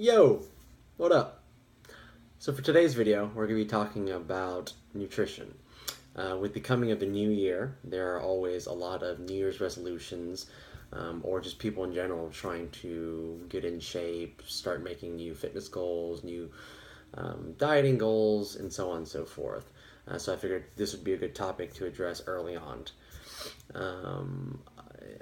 Yo, what up? So for today's video, we're going to be talking about nutrition. With the coming of the new year, there are always a lot of New Year's resolutions, or just people in general trying to get in shape, start making new fitness goals, new dieting goals, and so on and so forth. So I figured this would be a good topic to address early on. Um,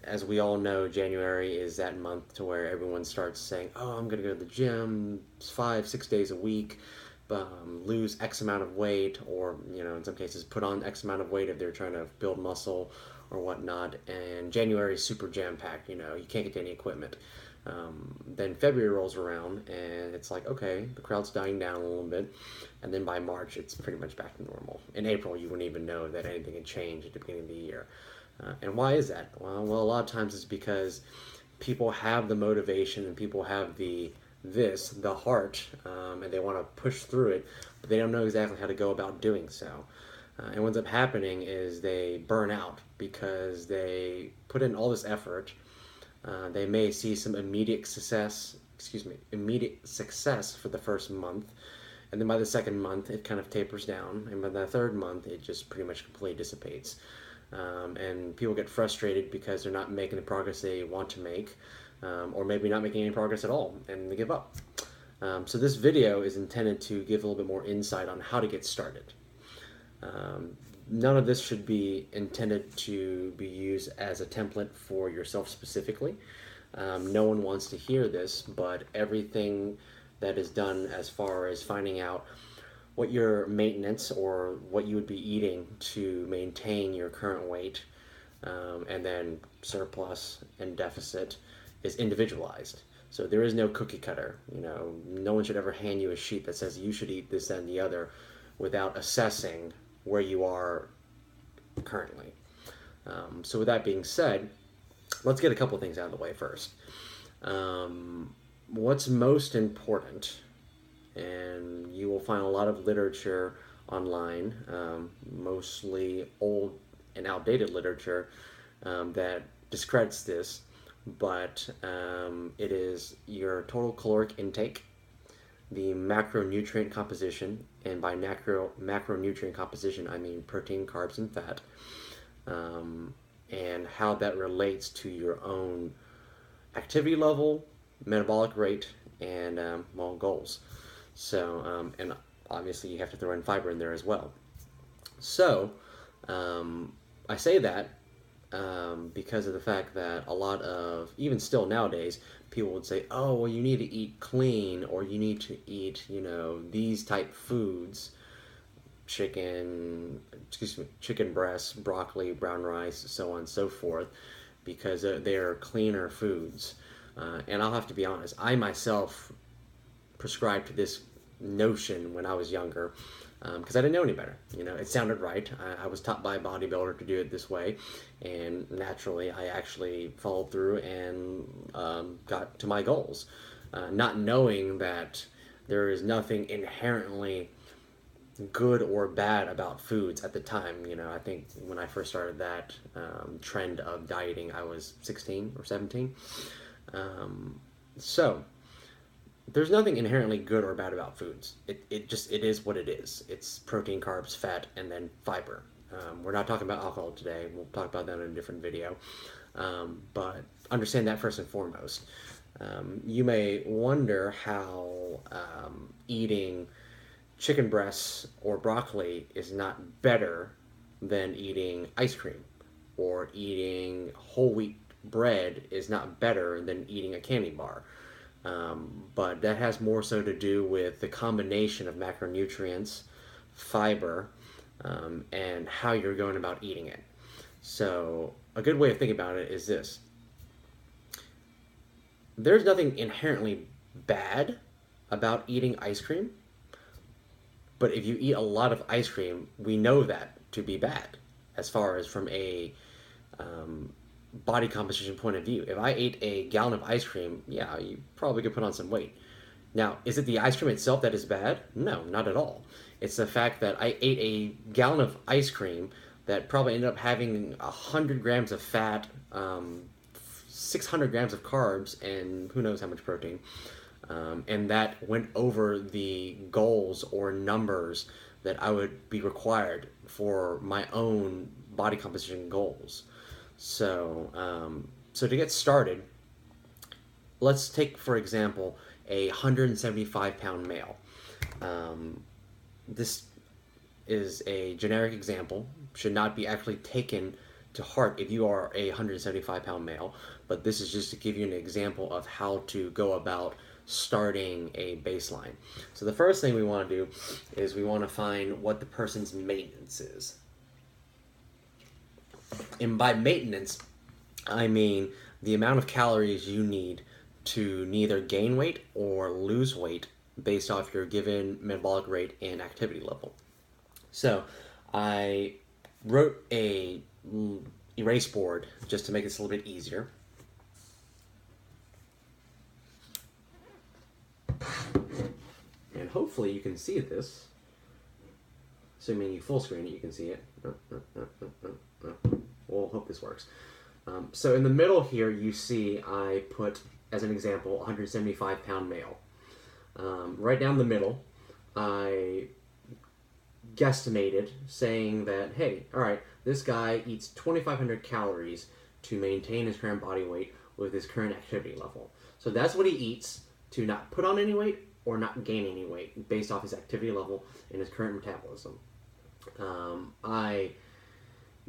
as we all know, January is that month to where everyone starts saying, "Oh, I'm going to go to the gym 5, 6 days a week, lose X amount of weight," or in some cases, put on X amount of weight if they're trying to build muscle or whatnot. And January is super jam packed. You can't get to any equipment. Then February rolls around, and it's like, okay, the crowd's dying down a little bit, and then by March, it's pretty much back to normal. In April, you wouldn't even know that anything had changed at the beginning of the year. And why is that? Well, a lot of times it's because people have the motivation and people have the heart, and they want to push through it, but they don't know exactly how to go about doing so. And what ends up happening is they burn out because they put in all this effort. They may see some immediate success, for the first month, and then by the second month it kind of tapers down, and by the third month it just pretty much completely dissipates. And people get frustrated because they're not making the progress they want to make, or maybe not making any progress at all, and they give up. So this video is intended to give a little bit more insight on how to get started. None of this should be intended to be used as a template for yourself specifically. No one wants to hear this, but everything that is done as far as finding out what your maintenance or what you would be eating to maintain your current weight, and then surplus and deficit, is individualized. So there is no cookie cutter. No one should ever hand you a sheet that says you should eat this, that, and the other without assessing where you are currently. So with that being said, let's get a couple things out of the way first. What's most important, and you will find a lot of literature online, mostly old and outdated literature, that discredits this, but it is your total caloric intake, the macronutrient composition, and by macronutrient composition I mean protein, carbs, and fat, and how that relates to your own activity level, metabolic rate, and goals. So, and obviously you have to throw in fiber in there as well. So, I say that because of the fact that a lot of, even still nowadays, people would say, "Oh, well, you need to eat clean, or you need to eat, these type foods, chicken breasts, broccoli, brown rice, so on and so forth, because they're cleaner foods." And I'll have to be honest, I myself prescribed to this notion when I was younger, because I didn't know any better. It sounded right. I was taught by a bodybuilder to do it this way, and naturally I actually followed through and got to my goals, not knowing that there is nothing inherently good or bad about foods at the time. I think when I first started that trend of dieting, I was 16 or 17. So there's nothing inherently good or bad about foods. It is what it is. It's protein, carbs, fat, and then fiber. We're not talking about alcohol today. We'll talk about that in a different video. But understand that first and foremost. You may wonder how eating chicken breasts or broccoli is not better than eating ice cream, or eating whole wheat bread is not better than eating a candy bar. But that has more so to do with the combination of macronutrients, fiber, and how you're going about eating it. So a good way of thinking about it is this: there's nothing inherently bad about eating ice cream, but if you eat a lot of ice cream, we know that to be bad, as far as from a body composition point of view. If I ate a gallon of ice cream, yeah, you probably could put on some weight. Now, is it the ice cream itself that is bad? No, not at all. It's the fact that I ate a gallon of ice cream that probably ended up having 100 grams of fat, 600 grams of carbs, and who knows how much protein. And that went over the goals or numbers that I would be required for my own body composition goals. So to get started, let's take, for example, a 175-pound male. This is a generic example, should not be actually taken to heart if you are a 175-pound male, but this is just to give you an example of how to go about starting a baseline. So the first thing we want to do is we want to find what the person's maintenance is. And by maintenance, I mean the amount of calories you need to neither gain weight or lose weight based off your given metabolic rate and activity level. So I wrote a erase board just to make this a little bit easier. And hopefully you can see this. Assuming you full screen it, you can see it. We'll hope this works. So in the middle here, you see I put, as an example, 175-pound male. Right down the middle, I guesstimated, saying that, hey, all right, this guy eats 2,500 calories to maintain his current body weight with his current activity level. So that's what he eats to not put on any weight or not gain any weight based off his activity level and his current metabolism. I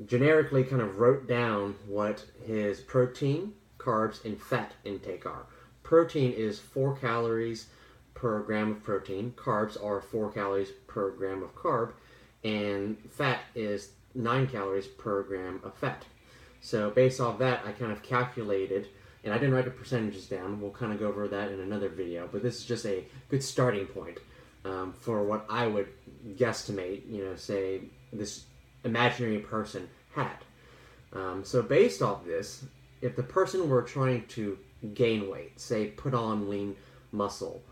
generically kind of wrote down what his protein, carbs, and fat intake are. Protein is 4 calories per gram of protein, carbs are 4 calories per gram of carb, and fat is 9 calories per gram of fat. So based off that, I kind of calculated, and I didn't write the percentages down, we'll kind of go over that in another video, but this is just a good starting point for what I would guesstimate, say this imaginary person had. So based off this, if the person were trying to gain weight, say put on lean muscle,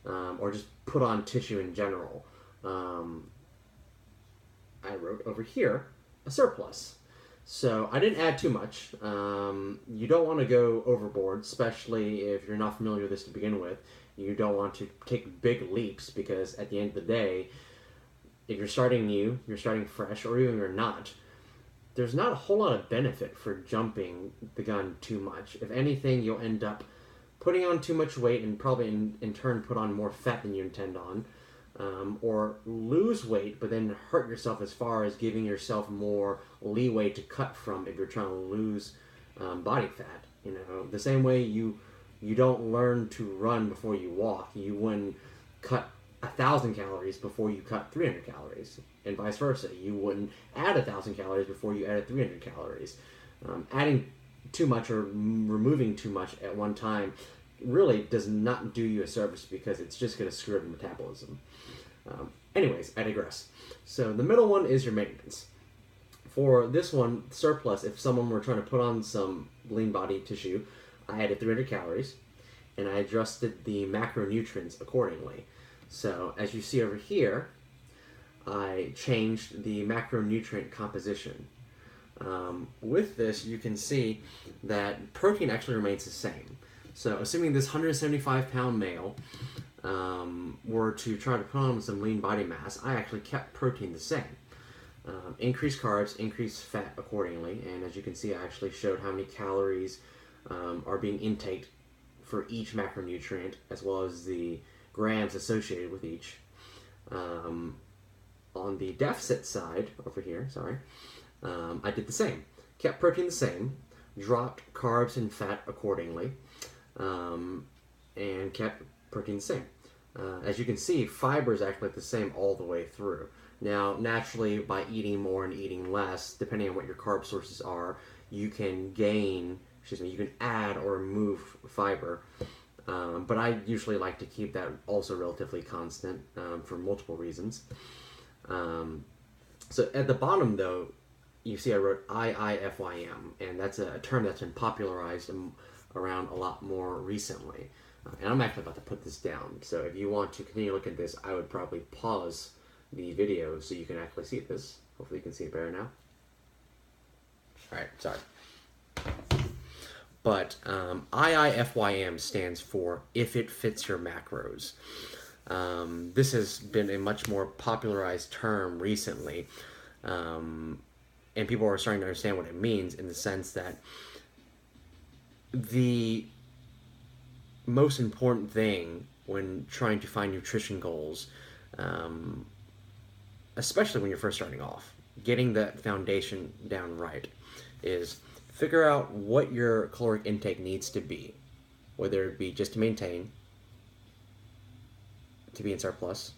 or just put on tissue in general, I wrote over here a surplus. So I didn't add too much. You don't want to go overboard, especially if you're not familiar with this to begin with. You don't want to take big leaps because at the end of the day, if you're starting new, you're starting fresh, or even you're not, there's not a whole lot of benefit for jumping the gun too much. If anything, you'll end up putting on too much weight and probably in turn put on more fat than you intend on, or lose weight but then hurt yourself as far as giving yourself more leeway to cut from if you're trying to lose body fat. The same way you don't learn to run before you walk. You wouldn't cut 1,000 calories before you cut 300 calories, and vice versa. You wouldn't add 1,000 calories before you added 300 calories. Adding too much or removing too much at one time really does not do you a service because it's just going to screw up your metabolism. Anyways, I digress. So the middle one is your maintenance. For this one, surplus, if someone were trying to put on some lean body tissue, I added 300 calories, and I adjusted the macronutrients accordingly. So as you see over here, I changed the macronutrient composition. With this, you can see that protein actually remains the same. So assuming this 175-pound male were to try to put on some lean body mass, I actually kept protein the same. Increased carbs, increased fat accordingly, and as you can see, I actually showed how many calories are being intaked for each macronutrient, as well as the grams associated with each. On the deficit side, over here, I did the same. Kept protein the same, dropped carbs and fat accordingly, and kept protein the same. As you can see, fiber is actually the same all the way through. Now, naturally, by eating more and eating less, depending on what your carb sources are, you can you can add or remove fiber. But I usually like to keep that also relatively constant for multiple reasons. So at the bottom, though, you see I wrote IIFYM, and that's a term that's been popularized around a lot more recently. And I'm actually about to put this down, so if you want to continue to look at this, I would probably pause the video so you can actually see this. Hopefully you can see it better now. Alright, sorry. But IIFYM stands for if it fits your macros. This has been a much more popularized term recently, and people are starting to understand what it means in the sense that the most important thing when trying to find nutrition goals, especially when you're first starting off, getting that foundation down right, is figure out what your caloric intake needs to be, whether it be just to maintain, to be in surplus,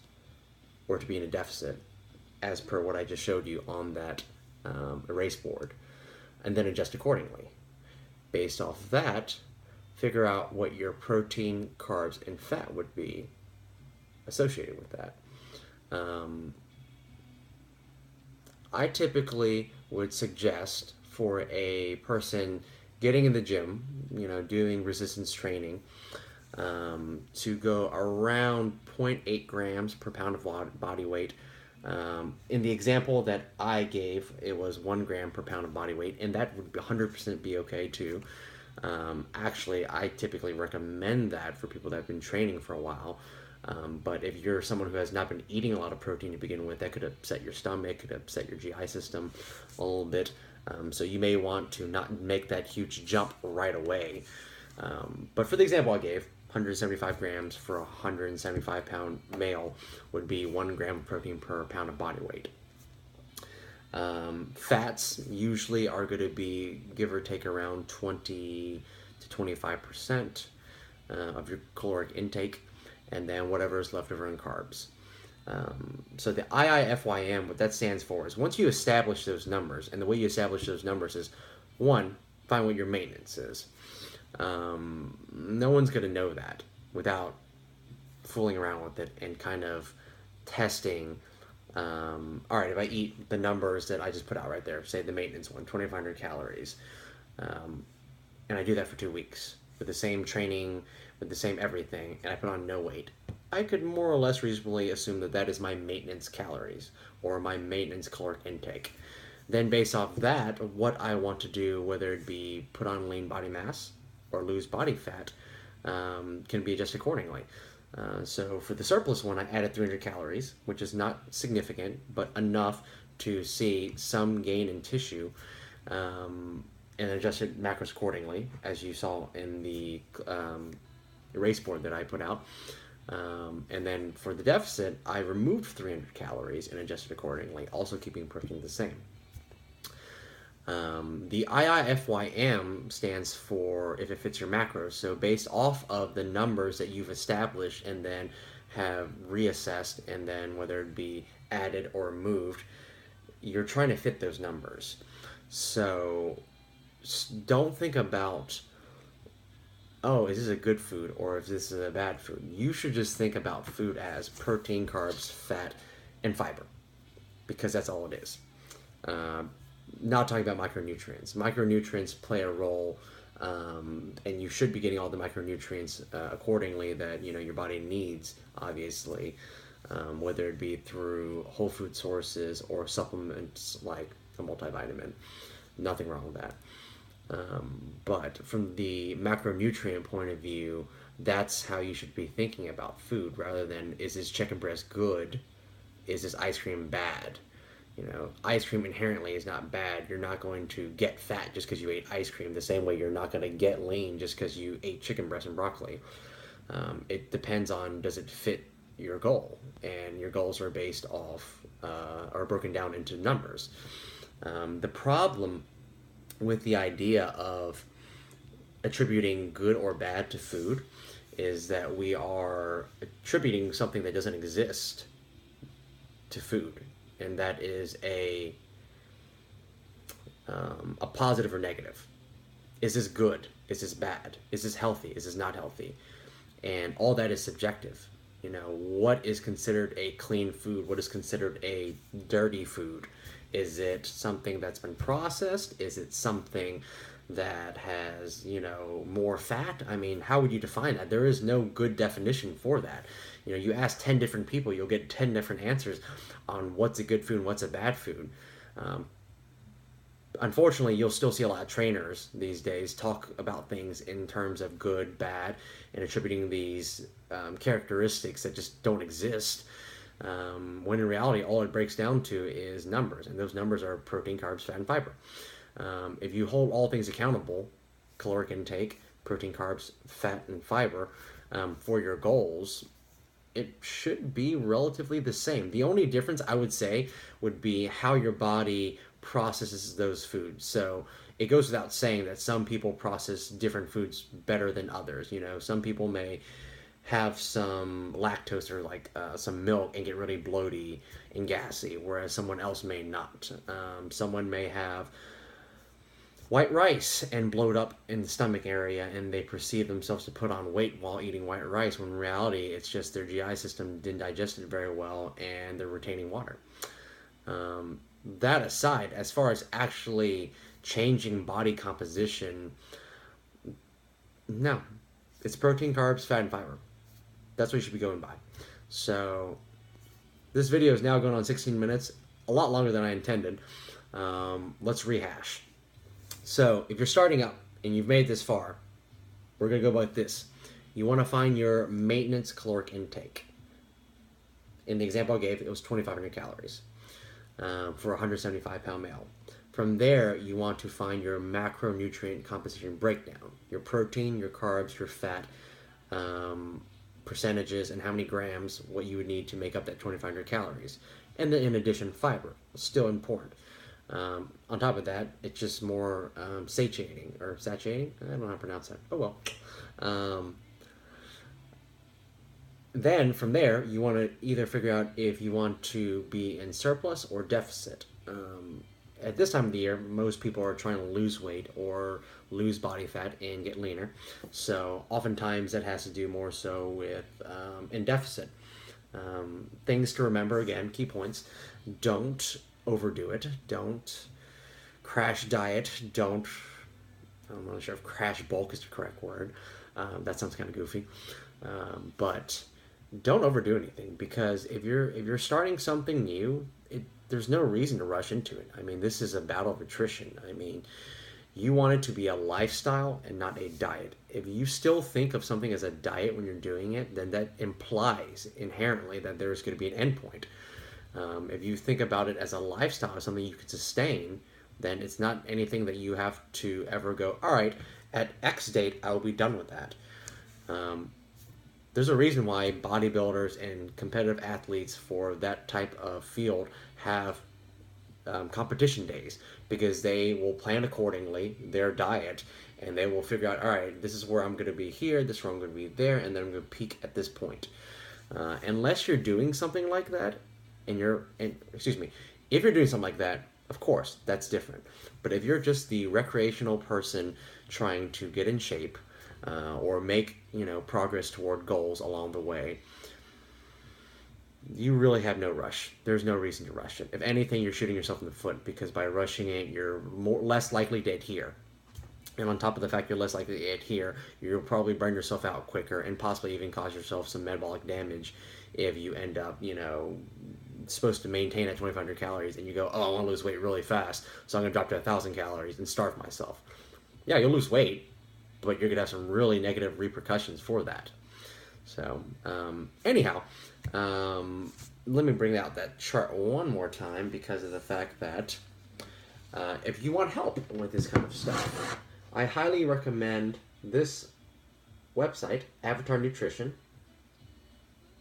or to be in a deficit, as per what I just showed you on that erase board, and then adjust accordingly. Based off of that, figure out what your protein, carbs, and fat would be associated with that. I typically would suggest for a person getting in the gym, doing resistance training, to go around 0.8 grams per pound of body weight. In the example that I gave, it was 1 gram per pound of body weight, and that would 100% be okay too. Actually, I typically recommend that for people that have been training for a while. But if you're someone who has not been eating a lot of protein to begin with, that could upset your stomach, could upset your GI system a little bit. So you may want to not make that huge jump right away. But for the example I gave, 175 grams for a 175-pound male would be 1 gram of protein per pound of body weight. Fats usually are going to be, give or take, around 20 to 25% of your caloric intake, and then whatever is left over in carbs. So the IIFYM, what that stands for is once you establish those numbers, and the way you establish those numbers is, one, find what your maintenance is. No one's going to know that without fooling around with it and kind of testing. All right, if I eat the numbers that I just put out right there, say the maintenance one, 2,500 calories, and I do that for 2 weeks with the same training, with the same everything, and I put on no weight, I could more or less reasonably assume that that is my maintenance calories or my maintenance caloric intake. Then based off that, what I want to do, whether it be put on lean body mass or lose body fat, can be adjusted accordingly. So for the surplus one, I added 300 calories, which is not significant, but enough to see some gain in tissue, and adjusted macros accordingly, as you saw in the erase board that I put out. And then for the deficit, I removed 300 calories and adjusted accordingly, also keeping protein the same. The IIFYM stands for if it fits your macros. So based off of the numbers that you've established and then have reassessed, and then whether it be added or removed, you're trying to fit those numbers. So don't think about, oh, is this a good food or if this is a bad food. You should just think about food as protein, carbs, fat, and fiber, because that's all it is. Not talking about micronutrients. Micronutrients play a role, and you should be getting all the micronutrients accordingly that your body needs, obviously, whether it be through whole food sources or supplements like a multivitamin. Nothing wrong with that. But from the macronutrient point of view, that's how you should be thinking about food, rather than, is this chicken breast good? Is this ice cream bad? Ice cream inherently is not bad. You're not going to get fat just because you ate ice cream, the same way you're not going to get lean just because you ate chicken breast and broccoli. It depends on, does it fit your goal? And your goals are based off, are broken down into numbers. The problem with the idea of attributing good or bad to food is that we are attributing something that doesn't exist to food, and that is a positive or negative. Is this good? Is this bad? Is this healthy? Is this not healthy? And all that is subjective. What is considered a clean food? What is considered a dirty food? Is it something that's been processed? Is it something that has, more fat? I mean, how would you define that? There is no good definition for that. You ask 10 different people, you'll get 10 different answers on what's a good food and what's a bad food. Unfortunately, you'll still see a lot of trainers these days talk about things in terms of good, bad, and attributing these characteristics that just don't exist. When in reality, all it breaks down to is numbers, and those numbers are protein, carbs, fat, and fiber. If you hold all things accountable, caloric intake, protein, carbs, fat, and fiber, for your goals, it should be relatively the same. The only difference I would say would be how your body processes those foods. So it goes without saying that some people process different foods better than others. You know, some people may have some lactose or like some milk and get really bloaty and gassy, whereas someone else may not. Someone may have white rice and bloat up in the stomach area, and they perceive themselves to put on weight while eating white rice, when in reality it's just their GI system didn't digest it very well and they're retaining water. That aside, as far as actually changing body composition, no, it's protein, carbs, fat, and fiber. That's what you should be going by. So this video is now going on 16 minutes, a lot longer than I intended. Let's rehash. So if you're starting up and you've made this far, we're going to go about this. You want to find your maintenance caloric intake. In the example I gave, it was 2,500 calories for a 175-pound male. From there, you want to find your macronutrient composition breakdown, your protein, your carbs, your fat, percentages, and how many grams, what you would need to make up that 2,500 calories. And then in addition, fiber, still important. On top of that, it's just more satiating, or satiating? I don't know how to pronounce that. Oh well. Then from there, you want to either figure out if you want to be in surplus or deficit. At this time of the year, most people are trying to lose weight or lose body fat and get leaner. So oftentimes that has to do more so with in deficit. Things to remember, again, key points. Don't overdo it. Don't crash diet. I'm not sure if crash bulk is the correct word. That sounds kind of goofy. But don't overdo anything, because if you're starting something new, there's no reason to rush into it. I mean, this is a battle of attrition. I mean, you want it to be a lifestyle and not a diet. If you still think of something as a diet when you're doing it, then that implies inherently that there's going to be an endpoint. If you think about it as a lifestyle, something you can sustain, then it's not anything that you have to ever go, all right, at X date, I will be done with that. There's a reason why bodybuilders and competitive athletes for that type of field have competition days, because they will plan accordingly their diet, and they will figure out, all right, this is where I'm going to be here, this is where I'm going to be there, and then I'm going to peak at this point. Unless you're doing something like that, if you're doing something like that, of course, that's different. But if you're just the recreational person trying to get in shape, or make progress toward goals along the way, you really have no rush. There's no reason to rush it. If anything, you're shooting yourself in the foot, because by rushing it, you're less likely to adhere. And on top of the fact you're less likely to adhere, you'll probably burn yourself out quicker and possibly even cause yourself some metabolic damage if you end up, supposed to maintain at 2,500 calories and you go, oh, I want to lose weight really fast, so I'm going to drop to 1,000 calories and starve myself. Yeah, you'll lose weight, but you're going to have some really negative repercussions for that. So, anyhow, let me bring out that chart one more time, because of the fact that if you want help with this kind of stuff, I highly recommend this website, Avatar Nutrition.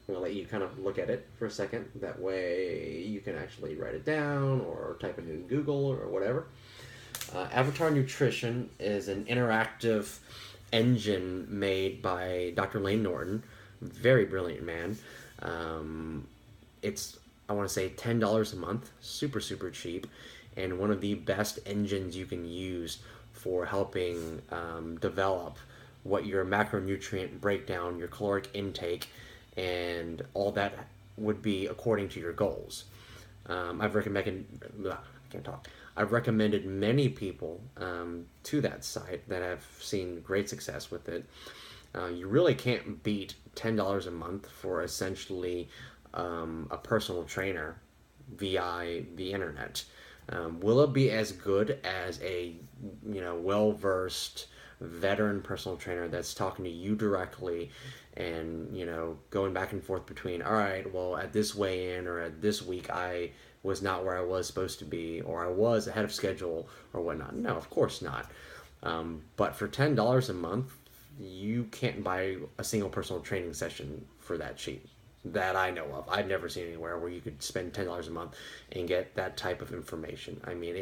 I'm going to let you kind of look at it for a second. That way you can actually write it down or type it in Google or whatever. Avatar Nutrition is an interactive engine made by Dr. Lane Norton. Very brilliant man. It's, I want to say, $10 a month. Super, super cheap. And one of the best engines you can use for helping develop what your macronutrient breakdown, your caloric intake, and all that would be according to your goals. I've recommended many people to that site that have seen great success with it. You really can't beat $10 a month for essentially a personal trainer via the internet. Will it be as good as a well-versed veteran personal trainer that's talking to you directly and going back and forth between, all right, well, at this weigh-in or at this week I was not where I was supposed to be, or I was ahead of schedule or whatnot? No, of course not. But for $10 a month, you can't buy a single personal training session for that cheap that I know of. I've never seen anywhere where you could spend $10 a month and get that type of information. I mean,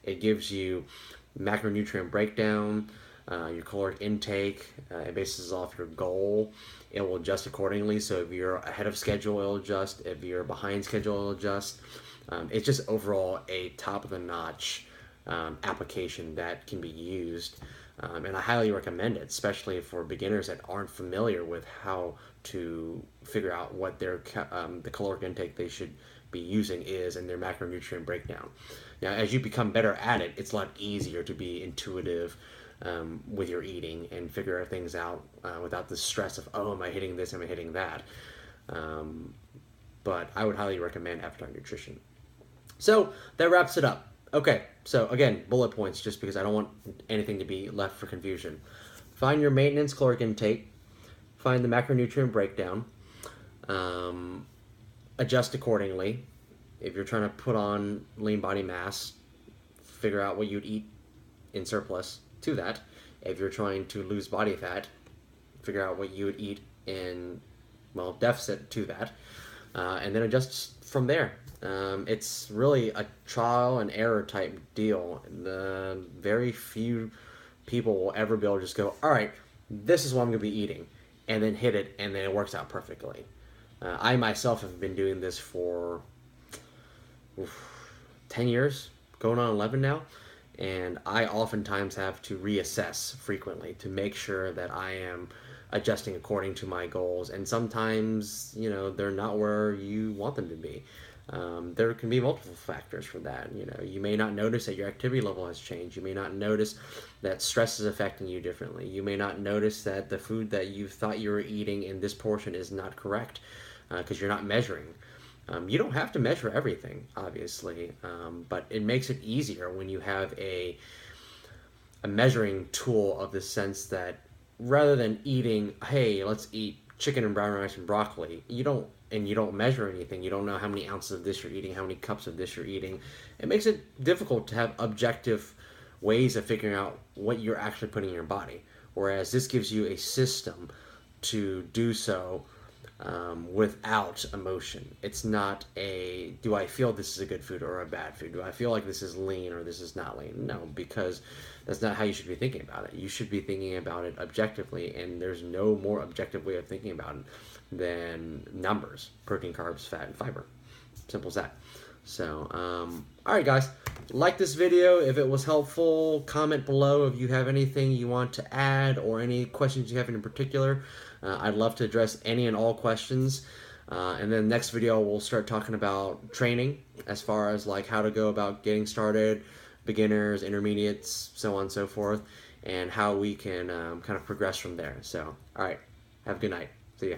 it gives you macronutrient breakdown, your caloric intake. It bases off your goal. It will adjust accordingly. So if you're ahead of schedule, it'll adjust. If you're behind schedule, it'll adjust. It's just overall a top of the notch application that can be used. And I highly recommend it, especially for beginners that aren't familiar with how to figure out what their the caloric intake they should be using is and their macronutrient breakdown. Now, as you become better at it, it's a lot easier to be intuitive with your eating and figure things out without the stress of, oh, am I hitting this, am I hitting that? But I would highly recommend Avatar Nutrition. So that wraps it up. Okay, so again, bullet points, just because I don't want anything to be left for confusion. Find your maintenance caloric intake. Find the macronutrient breakdown. Adjust accordingly. If you're trying to put on lean body mass, figure out what you'd eat in surplus to that. If you're trying to lose body fat, figure out what you would eat in, well, deficit to that. And then adjust from there. It's really a trial and error type deal. The very few people will ever be able to just go, all right, this is what I'm going to be eating, and then hit it, and then it works out perfectly. I myself have been doing this for 10 years, going on 11 now, and I oftentimes have to reassess frequently to make sure that I am adjusting according to my goals, and sometimes they're not where you want them to be. There can be multiple factors for that. You may not notice that your activity level has changed. You may not notice that stress is affecting you differently. You may not notice that the food that you thought you were eating in this portion is not correct because you're not measuring. You don't have to measure everything, obviously, but it makes it easier when you have a measuring tool of the sense that rather than eating, hey, let's eat chicken and brown rice and broccoli, you don't measure anything. You don't know how many ounces of this you're eating, how many cups of this you're eating. It makes it difficult to have objective ways of figuring out what you're actually putting in your body. Whereas this gives you a system to do so without emotion. It's not a, do I feel this is a good food or a bad food? Do I feel like this is lean or this is not lean? No, because that's not how you should be thinking about it. You should be thinking about it objectively, and there's no more objective way of thinking about it than numbers: protein, carbs, fat, and fiber. Simple as that. So, all right, guys, like this video if it was helpful. Comment below if you have anything you want to add or any questions you have in particular. I'd love to address any and all questions. And then next video we'll start talking about training, as far as like how to go about getting started, beginners, intermediates, so on and so forth, and how we can kind of progress from there. So, all right, have a good night. See ya.